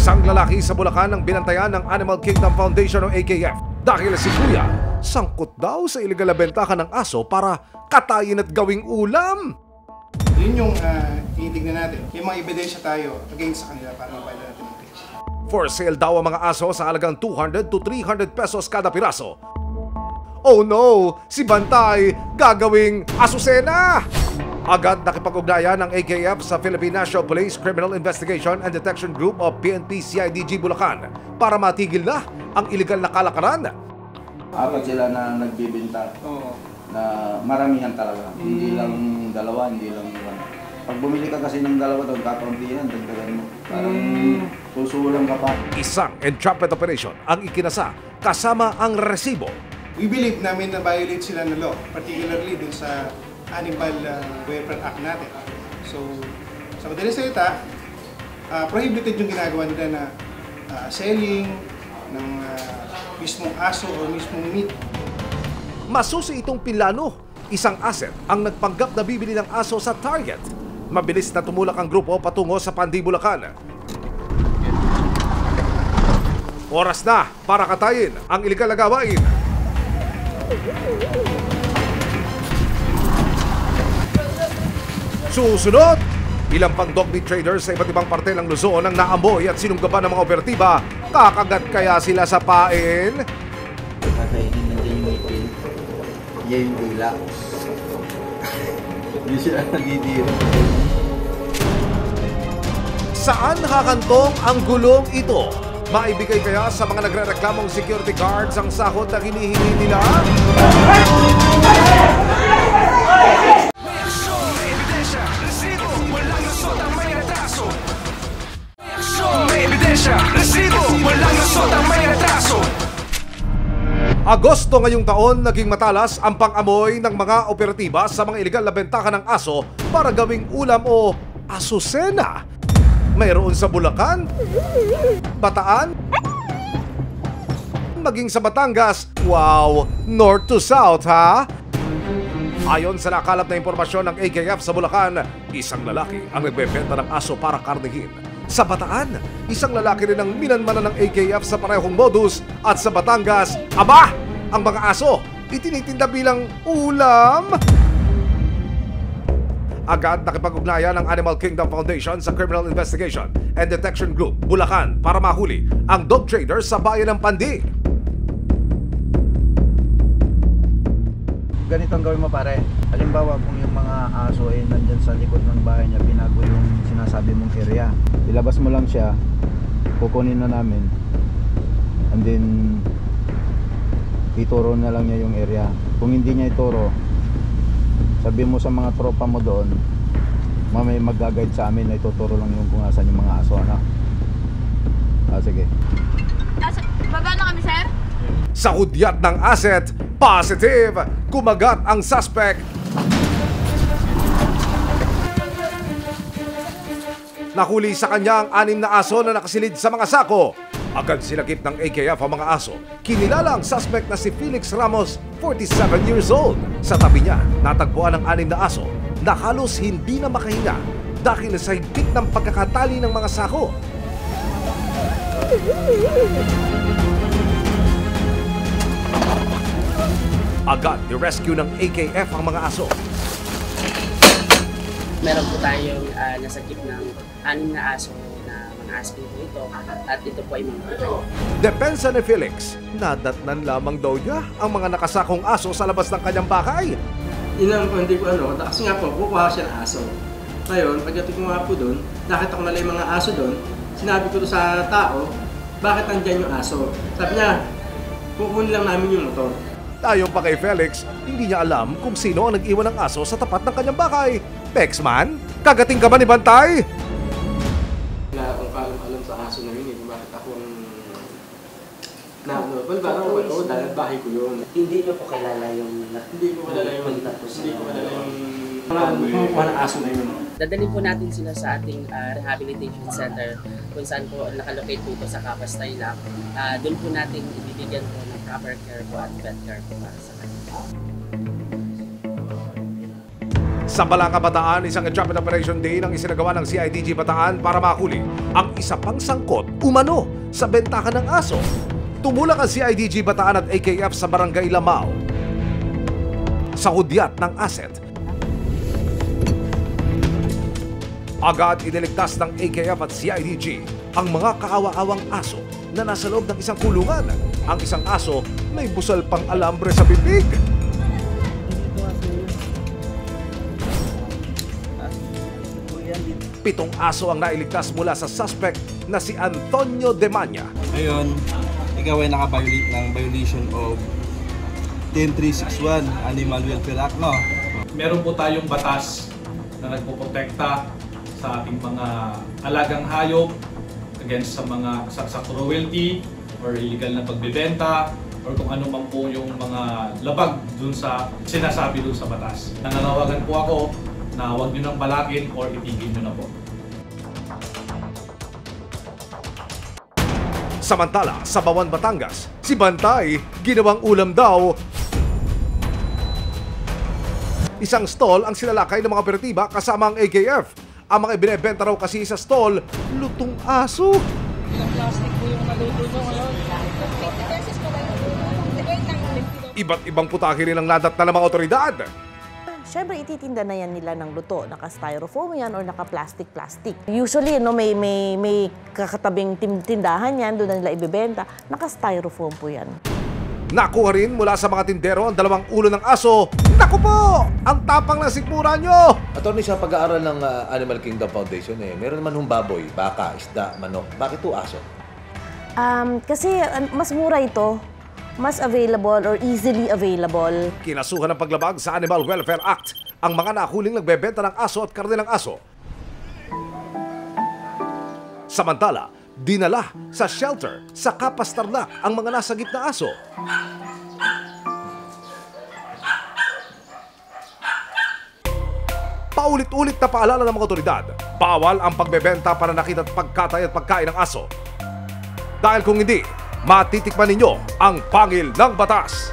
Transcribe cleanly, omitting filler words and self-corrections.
Isang lalaki sa Bulacan ang binantayan ng Animal Kingdom Foundation o AKF dahil si Kuya sangkot daw sa iligal na bentahan ng aso para katayin at gawing ulam. Yun yung tinitignan natin. Yung mga ebidensya tayo against sa kanila para mapala natin ang case. For sale daw ang mga aso sa halagang 200 to 300 pesos kada piraso. Oh no! Si Bantay gagawing asusena! Agad nakipag-ugnayan ng AKF sa Philippine National Police Criminal Investigation and Detection Group o PNP-CIDG Bulacan para matigil na ang iligal na kalakaran. Apat sila na nagbibenta na maramihan talaga. Hindi lang dalawa, hindi lang ilan. Pag bumili ka kasi ng dalawa doon, kakampihan, dagdagan mo. Parang susulang ka pa. Isang entrapment operation ang ikinasa kasama ang resibo. We believe namin na violate sila ng law, particularly dun sa Animal Welfare Act natin. So, sa madaling salita, prohibited yung ginagawa nila na selling ng mismong aso o mismong meat. Masusi itong Pinlano, isang asset ang nagpanggap na bibili ng aso sa Target. Mabilis na tumulak ang grupo patungo sa Pandi, Bulacan. Oras na para katayin ang iligal na gawain. Susunod, ilang pang dog meat traders sa iba't ibang parte ng Luzon ang naamboy at sinunggaban ng mga operatiba. Kakagat kaya sila sa pain? Kakainin na din yung ipin. Yan yung dila. Hindi sila nadidiro. Saan hakantong ang gulong ito? Maibigay kaya sa mga nagre-reklamong security guards ang sahod na hinihingi nila? Agosto ngayong taon, naging matalas ang pang-amoy ng mga operatiba sa mga iligal na bentahan ng aso para gawing ulam o asusena. Mayroon sa Bulacan, Bataan, maging sa Batangas. Wow, north to south ha? Ayon sa nakalap na impormasyon ng AKF sa Bulacan, isang lalaki ang nagbebenta ng aso para karnihin. Sa Bataan, isang lalaki rin ang minanmanan ng AKF sa parehong modus. At sa Batangas, aba! Ang mga aso, itinitinda bilang ulam! Agad nakipag-ugnayan ng Animal Kingdom Foundation sa Criminal Investigation and Detection Group, Bulacan para mahuli ang dog traders sa bayan ng Pandi. Ganito ang gawin mo pare. Halimbawa kung yung mga aso ay nandyan sa likod ng bahay niya, binago yung sinasabi mong area. Ilabas mo lang siya, kukunin na namin, and then ituro na lang niya yung area. Kung hindi niya ituro, sabi mo sa mga tropa mo doon, mamay mag-guide sa amin na ituturo lang yung kung asan yung mga aso, ano? Sige. Baba na kami, sir? Sa hudyat ng asset, positive! Kumagat ang suspect. Nahuli sa kanya ang 6 na aso na nakasilid sa mga sako. Agad sinakip ng AKF ang mga aso. Kinilala ang suspect na si Felix Ramos, 47 years old. Sa tabi niya, natagpuan ang 6 na aso na halos hindi na makahinga dahil sa higpit ng pagkakatali ng mga sako. Agad ni-rescue ng AKF ang mga aso. Meron po tayong nasakip ng 6 na aso na mga aspin po ito at ito po ay mga patay. Depensa ni Felix, nadatnan lamang daw niya ang mga nakasakong aso sa labas ng kanyang bahay. Inang po, hindi ko kasi nga po, kukuha siya ng aso. Ngayon, pagdating ko nga po doon, nakita ko na lang yung mga aso doon, sinabi ko sa tao, bakit nandyan yung aso? Sabi niya, kukunin lang namin yung motor. Ayon pa kay Felix, hindi niya alam kung sino ang nag-iwan ng aso sa tapat ng kanyang bahay. Pexman, kagating ka ba ni Bantay? Wala akong alam sa aso na yun, bakit ako ang dahil bahay ko yun. Hindi niyo po kilala yung Hindi ko kilala yung mga aso na yun. Dadalhin po natin sila sa ating rehabilitation center kung saan po nakalocate po ito sa Kapas, Tarlac. Doon po natin ibibigyan po ng proper care po at vet care po para sa kanila. Sa Balanga, Bataan, isang entrapment operation day nang isinagawa ng CIDG Bataan para mahuli ang isa pang sangkot umano sa bentahan ng aso. Tumulak ang CIDG Bataan at AKF sa Barangay Lamao sa hudyat ng asset. Agad iniligtas ng AKF at CIDG ang mga kaawa-awang aso na nasa loob ng isang kulungan. Ang isang aso may busal pang alambre sa bibig. 7 aso ang nailigtas mula sa suspect na si Antonio Demanya. Ngayon, ikaw ay naka-violate ng violation of 10361 Animal Welfare Act, no? Meron po tayong batas na nagpoprotekta sa ating mga alagang hayop against sa mga sa cruelty or illegal na pagbebenta or kung ano man po yung mga labag dun sa sinasabi dun sa batas. Nananawagan po ako na huwag nyo nang balagin or itigil nyo na po. Samantala, sa Bawan, Batangas, si Bantay ginawang ulam daw. Isang stall ang sinalakay ng mga operatiba kasama ang AKF. Ang mga ibinebenta raw kasi sa stall, lutong aso. Ilang plastic po yung naluto nyo ngayon? Iba't ibang putahe rin ang nadat na ng mga otoridad. Siyempre, ititinda na yan nila ng luto. Naka-styrofoam yan or naka-plastic-plastic. Usually, no, may kakatabing tindahan yan, doon na nila ibibenta. Naka-styrofoam po yan. Nakuha rin mula sa mga tindero ang 2 ulo ng aso. Naku po! Ang tapang na sikmura nyo! Attorney, sa pag-aaral ng Animal Kingdom Foundation, meron naman hong baboy, baka, isda, manok. Bakit ito aso? Kasi mas mura ito. Mas available or easily available. Kinasuhan ng paglabag sa Animal Welfare Act ang mga nahuling nagbebenta ng aso at karne ng aso. Samantala, dinala sa shelter sa Kapas Tarlac ang mga nasagip na aso. Paulit-ulit na paalala ng mga otoridad, bawal ang pagbebenta para nakita at pagkatay at pagkain ng aso. Dahil kung hindi, matitikman ninyo ang pangil ng batas.